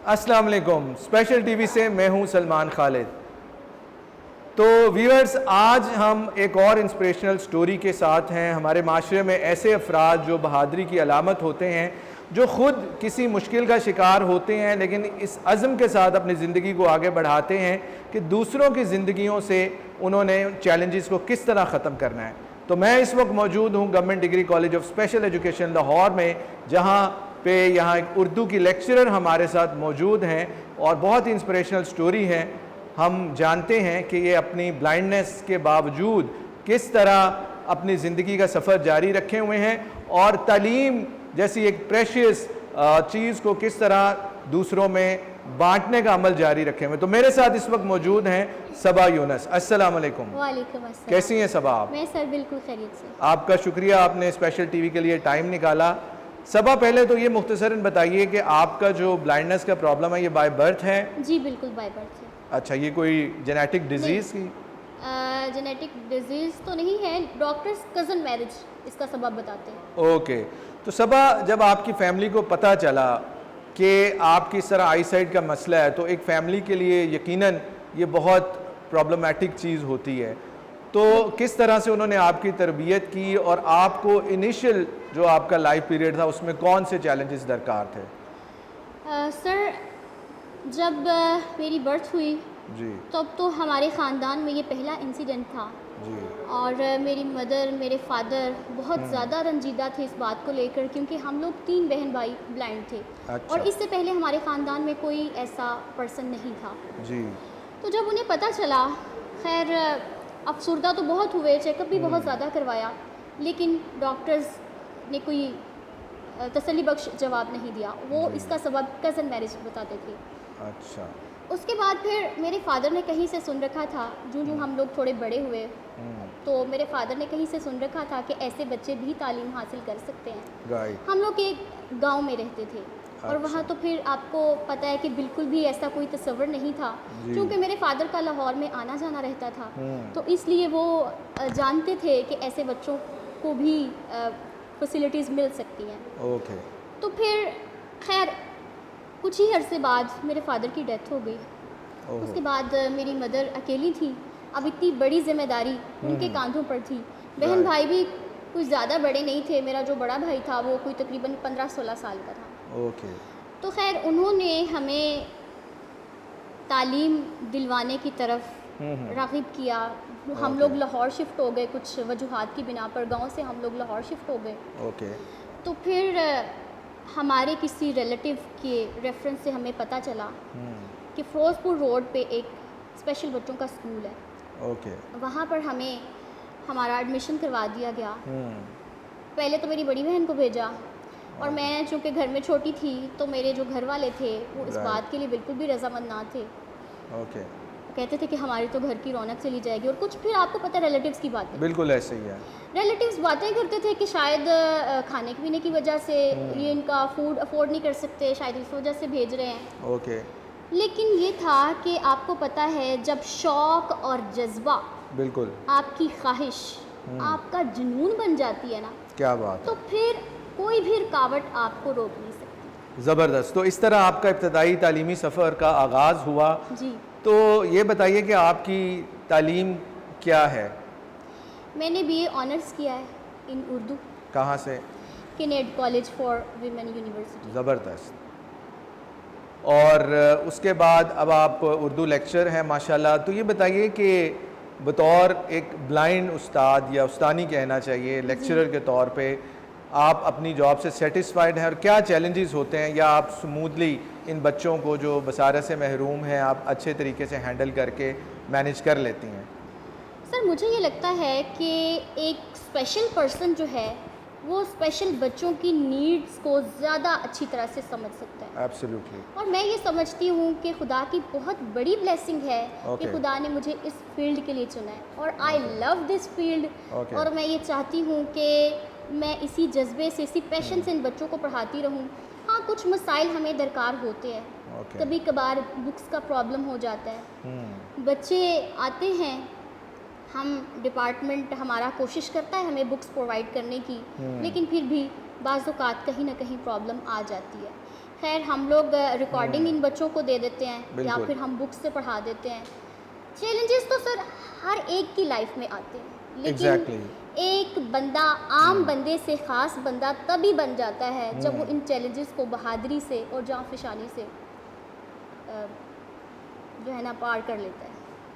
अस्सलाम वालेकुम। Special TV से मैं हूं सलमान खालिद। तो व्यूअर्स, आज हम एक और इंस्पिरेशनल स्टोरी के साथ हैं। हमारे माशरे में ऐसे अफराद जो बहादुरी की अलामत होते हैं, जो ख़ुद किसी मुश्किल का शिकार होते हैं लेकिन इस अज़्म के साथ अपनी ज़िंदगी को आगे बढ़ाते हैं कि दूसरों की ज़िंदगियों से उन्होंने चैलेंजेस को किस तरह ख़त्म करना है। तो मैं इस वक्त मौजूद हूँ government degree college of special education Lahore में, जहाँ पे यहाँ एक उर्दू की लेक्चरर हमारे साथ मौजूद हैं और बहुत ही इंस्पिरेशनल स्टोरी है। हम जानते हैं कि ये अपनी ब्लाइंडनेस के बावजूद किस तरह अपनी ज़िंदगी का सफ़र जारी रखे हुए हैं और तालीम जैसी एक प्रेशियस चीज़ को किस तरह दूसरों में बांटने का अमल जारी रखे हुए। तो मेरे साथ इस वक्त मौजूद हैं सबा यूनुस। अस्सलाम वालेकुम। वालेकुम अस्सलाम। कैसी हैं सबा आप? मैं सर बिल्कुल खैरियत से। आपका शुक्रिया, आपने स्पेशल टीवी के लिए टाइम निकाला। सबा, पहले तो ये मुख्तसरन बताइए कि आपका जो ब्लाइंडनेस का प्रॉब्लम है ये बाय बर्थ है? जी बिल्कुल बाय बर्थ है। अच्छा, ये कोई जेनेटिक डिजीज़ की? जेनेटिक डिजीज़ तो नहीं है, डॉक्टर्स कज़न मैरिज इसका सबब बताते हैं। ओके। तो सबा, जब आपकी फैमिली को पता चला कि आपकी इस तरह आई साइट का मसला है, तो एक फ़ैमिली के लिए यकीनन ये बहुत प्रॉब्लमेटिक चीज़ होती है। तो किस तरह से उन्होंने आपकी तरबियत की और आपको इनिशियल जो आपका लाइफ पीरियड था उसमें कौन से चैलेंजेस दरकार थे? सर, जब मेरी बर्थ हुई जी तब तो हमारे ख़ानदान में ये पहला इंसिडेंट था जी। और मेरी मदर, मेरे फादर बहुत ज़्यादा रंजीदा थे इस बात को लेकर, क्योंकि हम लोग 3 बहन भाई ब्लाइंड थे। अच्छा। और इससे पहले हमारे ख़ानदान में कोई ऐसा पर्सन नहीं था। जी। तो जब उन्हें पता चला, खैर अफसरदा तो बहुत हुए, चेकअप भी बहुत ज़्यादा करवाया, लेकिन डॉक्टर्स ने कोई तसल्ली बख्श जवाब नहीं दिया। वो इसका सबब कज़न मैरिज बताते थे। अच्छा। उसके बाद फिर मेरे फादर ने कहीं से सुन रखा था, जो हम लोग थोड़े बड़े हुए तो मेरे फादर ने कहीं से सुन रखा था कि ऐसे बच्चे भी तालीम हासिल कर सकते हैं। राइट। हम लोग एक गांव में रहते थे और वहाँ तो फिर आपको पता है कि बिल्कुल भी ऐसा कोई तस्वर नहीं था, क्योंकि मेरे फादर का लाहौर में आना जाना रहता था। तो इसलिए वो जानते थे कि ऐसे बच्चों को भी फैसिलिटीज़ मिल सकती हैं। ओके। तो फिर खैर कुछ ही अरसे बाद मेरे फादर की डेथ हो गई। उसके बाद मेरी मदर अकेली थी। अब इतनी बड़ी जिम्मेदारी उनके कांधों पर थी। बहन भाई भी कुछ ज़्यादा बड़े नहीं थे। मेरा जो बड़ा भाई था वो कोई तकरीबन 15-16 साल का था। ओके। तो खैर उन्होंने हमें तालीम दिलवाने की तरफ राग़िब किया। हम लोग लाहौर शिफ्ट हो गए, कुछ वजूहात की बिना पर गांव से हम लोग लाहौर शिफ्ट हो गए। ओके। तो फिर हमारे किसी रिलेटिव के रेफरेंस से हमें पता चला कि फ़िरोज़पुर रोड पे एक स्पेशल बच्चों का स्कूल है। ओके। वहाँ पर हमें हमारा एडमिशन करवा दिया गया। पहले तो मेरी बड़ी बहन को भेजा और मैं चूँकि घर में छोटी थी तो मेरे जो घर वाले थे वो इस बात के लिए बिल्कुल भी रजामंद ना थे। ओके। कहते थे कि हमारी तो घर की रौनक चली जाएगी। और कुछ फिर आपको पता है रिलेटिव्स की बातें, बिल्कुल ऐसे ही है। रिलेटिव्स बातें करते थे कि शायद खाने पीने की वजह से ये इनका फूड अफोर्ड नहीं कर सकते, शायद इस वजह से भेज रहे हैं। ओके। लेकिन ये था कि आपको पता है जब शौक़ और जज्बा, बिल्कुल, आपकी ख्वाहिश आपका जुनून बन जाती है ना, क्या बात तो फिर कोई भी रुकावट आपको रोक नहीं सकती। ज़बरदस्त। तो इस तरह आपका इब्तदाई तालीमी सफ़र का आगाज़ हुआ। जी। तो ये बताइए कि आपकी तालीम क्या है? मैंने BA ऑनर्स किया है इन उर्दू। कहाँ से? किनेड कॉलेज फॉर वीमेन यूनिवर्सिटी। ज़बरदस्त। और उसके बाद अब आप उर्दू लेक्चर हैं माशाल्लाह। तो ये बताइए कि बतौर एक ब्लाइंड उस्ताद या उस्तानी कहना चाहिए, लेक्चरर के तौर पे आप अपनी जॉब से सेटिस्फाइड हैं और क्या चैलेंजेस होते हैं, या आप स्मूथली इन बच्चों को जो बसारत से महरूम हैं आप अच्छे तरीके से हैंडल करके मैनेज कर लेती हैं? सर, मुझे ये लगता है कि एक स्पेशल पर्सन जो है वो स्पेशल बच्चों की नीड्स को ज़्यादा अच्छी तरह से समझ सकता है। एब्सोल्युटली। और मैं ये समझती हूँ कि खुदा की बहुत बड़ी ब्लेसिंग है कि खुदा ने मुझे इस फील्ड के लिए चुना है और आई लव दिस फील्ड। और मैं ये चाहती हूँ कि मैं इसी जज्बे से, इसी पैशन से इन बच्चों को पढ़ाती रहूँ। हाँ, कुछ मसाइल हमें दरकार होते हैं, कभी कभार बुक्स का प्रॉब्लम हो जाता है। बच्चे आते हैं, हम डिपार्टमेंट हमारा कोशिश करता है हमें बुक्स प्रोवाइड करने की, लेकिन फिर भी बाज़ औक़ात कहीं ना कहीं प्रॉब्लम आ जाती है। खैर हम लोग रिकॉर्डिंग इन बच्चों को दे देते हैं या बिल्कुल। फिर हम बुक्स से पढ़ा देते हैं। चैलेंजेस तो सर हर एक की लाइफ में आते हैं, लेकिन Exactly. एक बंदा आम बंदे से ख़ास बंदा तभी बन जाता है जब वो इन चैलेंजेस को बहादुरी से और जांफशानी से जो है ना पार कर लेता है।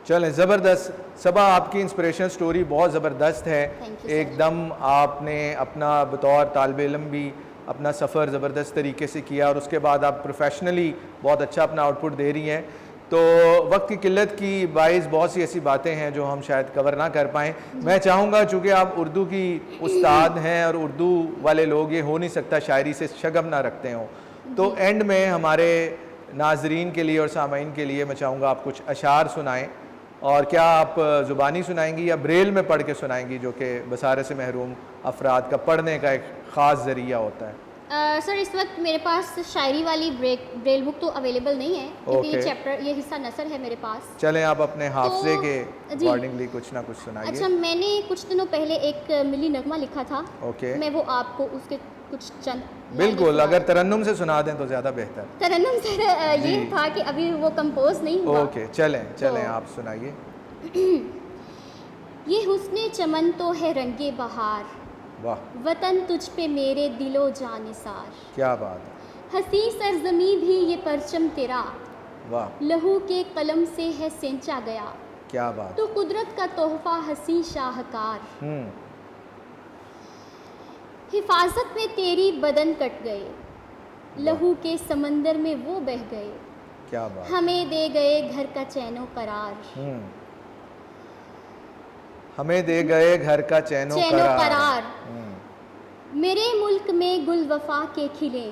चलें, ज़बरदस्त सबा, आपकी इंस्पिरेशनल स्टोरी बहुत ज़बरदस्त है। Thank you, sir. एकदम आपने अपना बतौर तालिब इल्म भी अपना सफ़र ज़बरदस्त तरीके से किया और उसके बाद आप प्रोफेशनली बहुत अच्छा अपना आउटपुट दे रही हैं। तो वक्त की किल्लत की बाइस बहुत सी ऐसी बातें हैं जो हम शायद कवर ना कर पाएँ। मैं चाहूँगा चूँकि आप उर्दू की उस्ताद हैं और उर्दू वाले लोग ये हो नहीं सकता शायरी से शगम ना रखते हों, तो एंड में हमारे नाजरीन के लिए और सामाइन के लिए मैं चाहूँगा आप कुछ अशार सुनाएं। और क्या आप ज़ुबानी सुनाएंगी या ब्रेल में पढ़ के सुनाएंगी, जो कि बसारे से महरूम अफराद का पढ़ने का एक ख़ास ज़रिया होता है? सर इस वक्त मेरे पास शायरी वाली ब्रेल बुक तो अवेलेबल नहीं है, क्योंकि ये चैप्टर, ये हिस्सा नसर है मेरे पास। चलें, आप अपने हाफजे के जी। अकॉर्डिंगली कुछ ना कुछ सुनाइए। अच्छा, मैंने कुछ दिनों पहले एक मिली नगमा लिखा था। ओके। मैं वो आपको उसके कुछ चंद बिल्कुल, अगर तरन्नुम से सुना दें तो ज़्यादा बेहतर। तरन्नुम से जी। ये था कि अभी वो कंपोज नहीं हुआ। ओके, चलें तो- आप सुनाइए। ये हुस्ने चमन तो है रंगे बहार, वाह, वतन तुझ पे मेरे दिलो जानिसार, क्या बात है, हसी सरजमी भी ये परचम तेरा, वाह लहू के कलम से है सेंचा गया, क्या बात। तो कुदरत का तोहफा हसी शाहकार, हिफाजत में तेरी बदन कट गए, लहू के समंदर में वो बह गए, क्या बात। हमें दे गए घर का चैनो करार, हमें दे गए घर का चैनो करार। मेरे मुल्क में गुल वफा के खिले,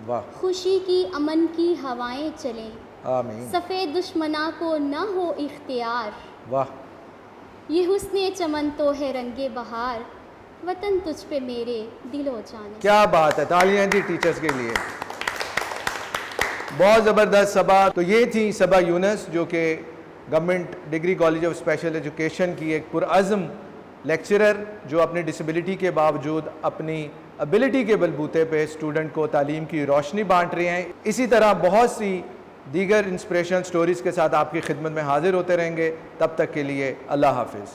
वाह, खुशी की अमन की हवाएं चले, आमीन, सफ़ेद दुश्मना को न हो इख्तियार, वाह, ये हुस्ने चमन तो है रंगे बहार, वतन तुझ पे मेरे दिलो जाने। क्या बात है, तालियां जी टीचर्स के लिए। बहुत ज़बरदस्त सबा। तो ये थी सबा यूनुस, जो कि government degree college of special education की एक पुरअज़्म लेक्चरर, जो अपनी डिसेबिलिटी के बावजूद अपनी एबिलिटी के बलबूते पे स्टूडेंट को तालीम की रोशनी बांट रहे हैं। इसी तरह बहुत सी दीगर इंस्पिरेशनल स्टोरीज़ के साथ आपकी खिदमत में हाजिर होते रहेंगे। तब तक के लिए अल्लाह हाफिज़।